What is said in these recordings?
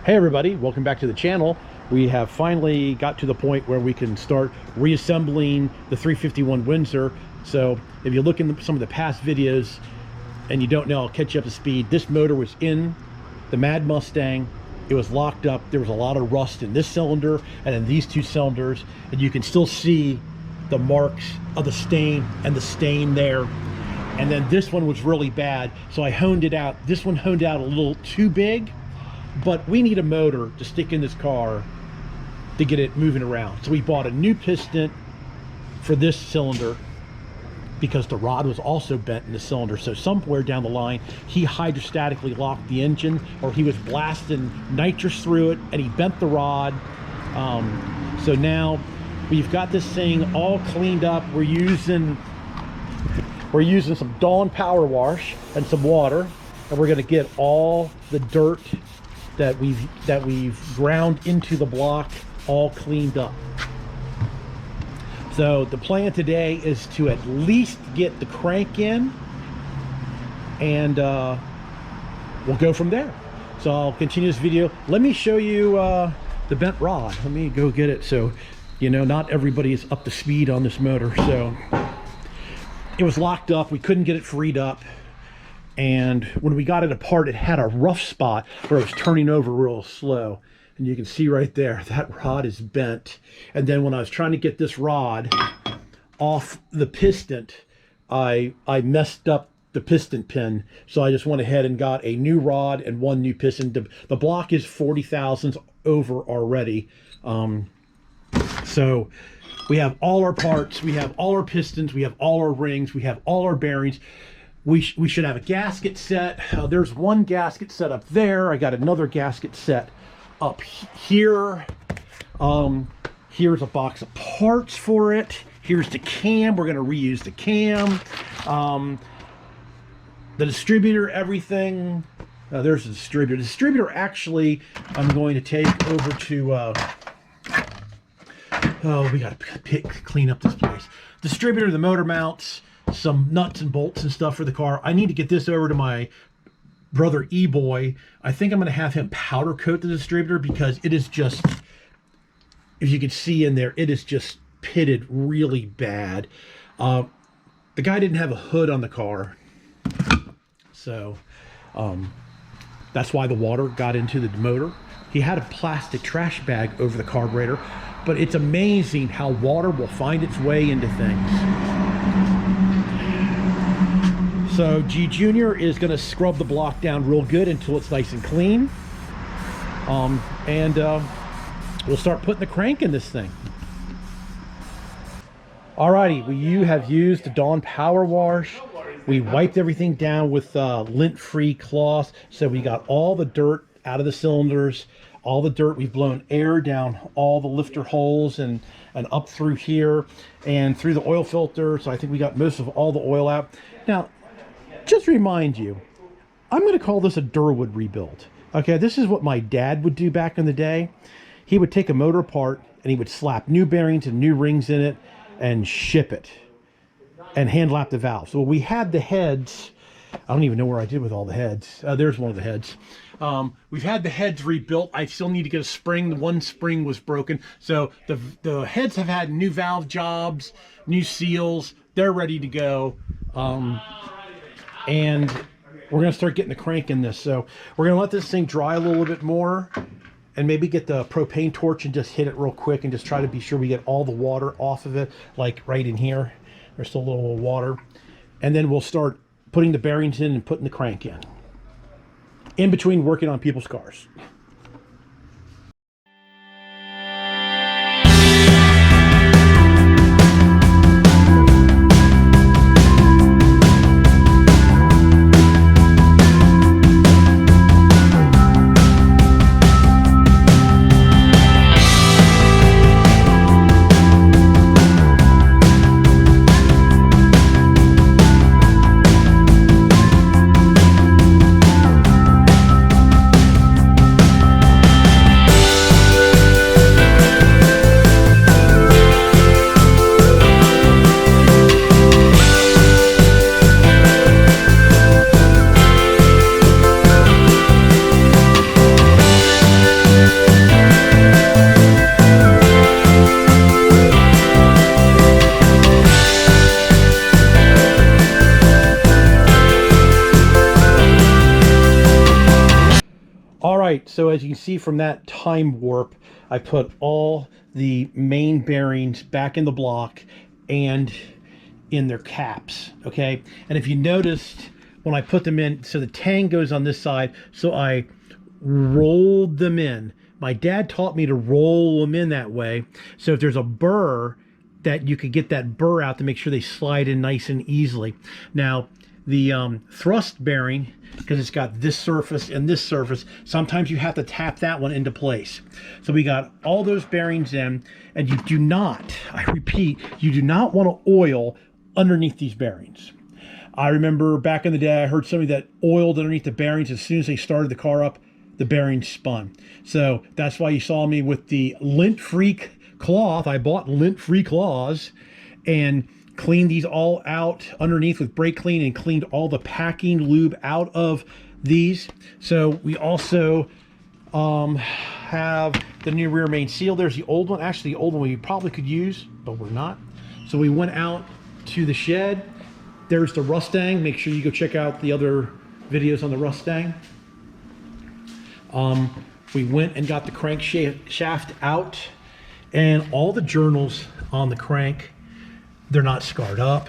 Hey everybody, welcome back to the channel. We have finally got to the point where we can start reassembling the 351 Windsor. So if you look in some of the past videos and you don't know, I'll catch you up to speed. This motor was in the Mad Mustang. It was locked up. There was a lot of rust in this cylinder and in these two cylinders, and you can still see the marks of the stain and the stain there. And then this one was really bad, so I honed it out. This one honed out a little too big, but we need a motor to stick in this car to get it moving around. So we bought a new piston for this cylinder because the rod was also bent in the cylinder. So somewhere down the line, he hydrostatically locked the engine, or he was blasting nitrous through it and he bent the rod. So now we've got this thing all cleaned up. We're using some Dawn power wash and some water, and we're gonna get all the dirt that we've ground into the block all cleaned up. So the plan today is to at least get the crank in, and we'll go from there. So I'll continue this video. Let me show you the bent rod. Let me go get it, so you know not everybody is up to speed on this motor. So it was locked up, we couldn't get it freed up, and when we got it apart, it had a rough spot where it was turning over real slow, and you can see right there that rod is bent. And then when I was trying to get this rod off the piston, I messed up the piston pin, so I just went ahead and got a new rod and one new piston. The block is 40 thousandths over already. So we have all our parts, we have all our pistons, we have all our rings, we have all our bearings. We should have a gasket set. There's one gasket set up there. I got another gasket set up here. Here's a box of parts for it. Here's the cam. We're going to reuse the cam. The distributor, everything. There's the distributor. The distributor, actually, I'm going to take over to... oh, we got to clean up this place. Distributor, the motor mounts, some nuts and bolts and stuff for the car. I need to get this over to my brother E-Boy. I think I'm going to have him powder coat the distributor, because it is just, if you can see in there, it is just pitted really bad. The guy didn't have a hood on the car, so that's why the water got into the motor. He had a plastic trash bag over the carburetor, but it's amazing how water will find its way into things. So G Junior is going to scrub the block down real good until it's nice and clean. We'll start putting the crank in this thing. Alrighty, you have used the Dawn power wash. We wiped everything down with lint-free cloths, so we got all the dirt out of the cylinders. All the dirt, we've blown air down all the lifter holes and up through here and through the oil filter. So I think we got most of all the oil out. Now, just to remind you, I'm going to call this a Durwood rebuild. Okay, this is what my dad would do back in the day. He would take a motor apart and he would slap new bearings and new rings in it and ship it and hand lap the valves. So we had the heads. I don't even know where I did with all the heads. There's one of the heads. We've had the heads rebuilt. I still need to get a spring. The one spring was broken. So the heads have had new valve jobs, new seals. They're ready to go. And we're going to start getting the crank in this. So we're going to let this thing dry a little bit more, and maybe get the propane torch and just hit it real quick and just try to be sure we get all the water off of it, like right in here. There's still a little water. And then we'll start putting the bearings in and putting the crank in between working on people's cars. All right, so as you can see from that time warp, I put all the main bearings back in the block and in their caps, okay? And if you noticed, when I put them in, so the tang goes on this side, so I rolled them in. My dad taught me to roll them in that way. So if there's a burr, that you could get that burr out to make sure they slide in nice and easily. Now, the thrust bearing, because it's got this surface and this surface, sometimes you have to tap that one into place. So we got all those bearings in, and you do not, I repeat, you do not want to oil underneath these bearings. I remember back in the day, I heard somebody that oiled underneath the bearings. As soon as they started the car up, the bearings spun. So that's why you saw me with the lint-free cloth. I bought lint-free cloths and cleaned these all out underneath with brake clean, and cleaned all the packing lube out of these. So we also have the new rear main seal. There's the old one. Actually, the old one we probably could use, but we're not. So we went out to the shed. There's the Mustang. Make sure you go check out the other videos on the Mustang. We went and got the crankshaft out, and all the journals on the crank, they're not scarred up,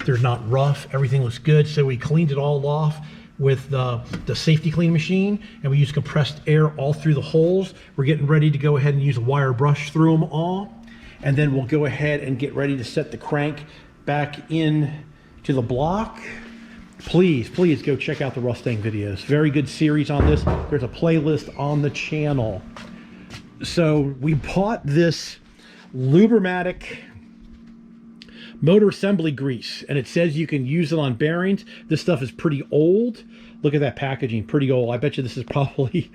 they're not rough, everything looks good. So we cleaned it all off with the safety clean machine, and we used compressed air all through the holes. We're getting ready to go ahead and use a wire brush through them all, and then we'll go ahead and get ready to set the crank back in to the block. Please go check out the Mustang videos. Very good series on this. There's a playlist on the channel. So we bought this Lubricating motor assembly grease, and it says you can use it on bearings. This stuff is pretty old. Look at that packaging, pretty old. I bet you this is probably,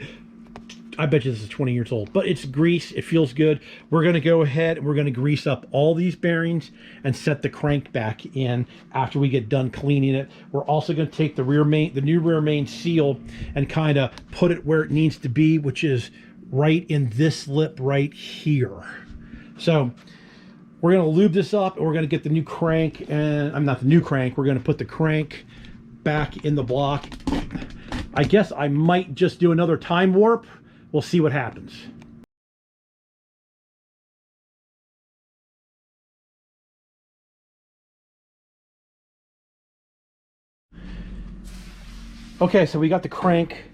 I bet you this is 20 years old, but it's grease. It feels good. We're going to go ahead and we're going to grease up all these bearings and set the crank back in after we get done cleaning it. We're also going to take the new rear main seal, and kind of put it where it needs to be, which is right in this lip right here. So we're going to lube this up, and we're going to get the new crank, and I'm not the new crank. We're going to put the crank back in the block. I guess I might just do another time warp. We'll see what happens. Okay, so we got the crank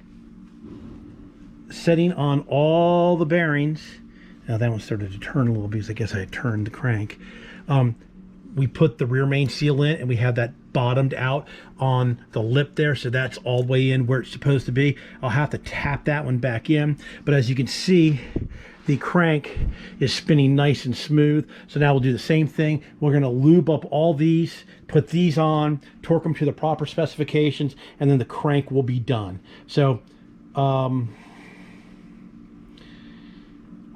setting on all the bearings. Now that one started to turn a little because I guess I had turned the crank. We put the rear main seal in, and we have that bottomed out on the lip there, so that's all the way in where it's supposed to be. I'll have to tap that one back in, but as you can see, the crank is spinning nice and smooth. So now we'll do the same thing. We're going to lube up all these, put these on, torque them to the proper specifications, and then the crank will be done. So I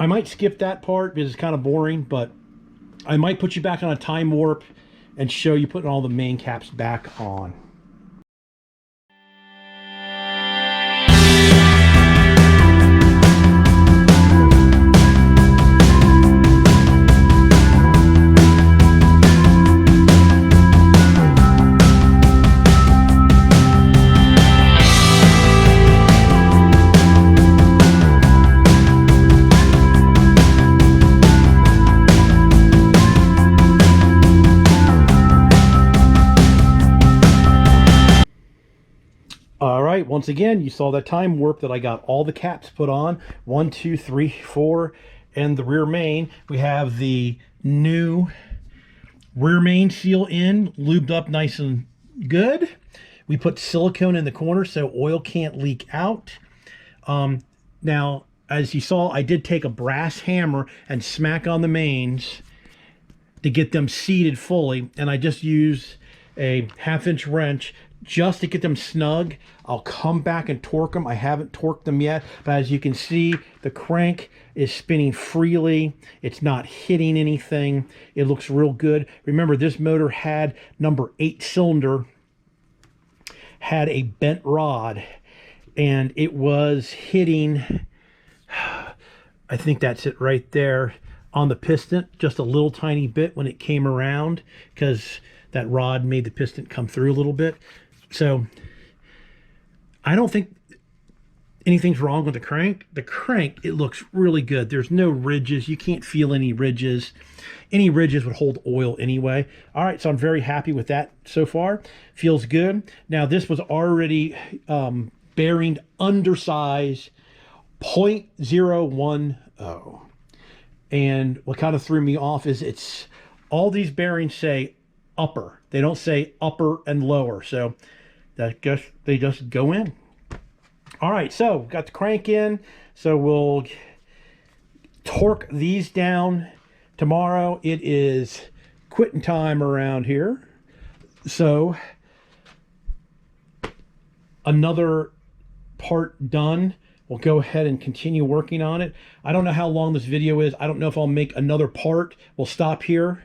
might skip that part because it's kind of boring, but I might put you back on a time warp and show you putting all the main caps back on. All right, once again, you saw that time warp that I got all the caps put on. 1, 2, 3, 4, and the rear main. We have the new rear main seal in, lubed up nice and good. We put silicone in the corner so oil can't leak out. Now, as you saw, I did take a brass hammer and smack on the mains to get them seated fully, and I just used a 1/2-inch wrench just to get them snug. I'll come back and torque them. I haven't torqued them yet, but as you can see, the crank is spinning freely. It's not hitting anything. It looks real good. Remember, this motor had number 8 cylinder, had a bent rod, and it was hitting, I think that's it right there, on the piston, just a little tiny bit when it came around, because that rod made the piston come through a little bit. So I don't think anything's wrong with the crank. The crank, it looks really good. There's no ridges. You can't feel any ridges. Any ridges would hold oil anyway. All right, so I'm very happy with that so far. Feels good. Now, this was already bearing undersize 0.010. And what kind of threw me off is it's all these bearings say upper. They don't say upper and lower. So they just go in. All right, so got the crank in. So we'll torque these down tomorrow. It is quitting time around here. So another part done. We'll go ahead and continue working on it. I don't know how long this video is. I don't know if I'll make another part. We'll stop here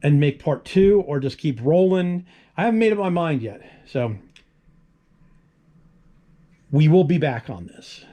and make part 2 or just keep rolling. I haven't made up my mind yet. So we will be back on this.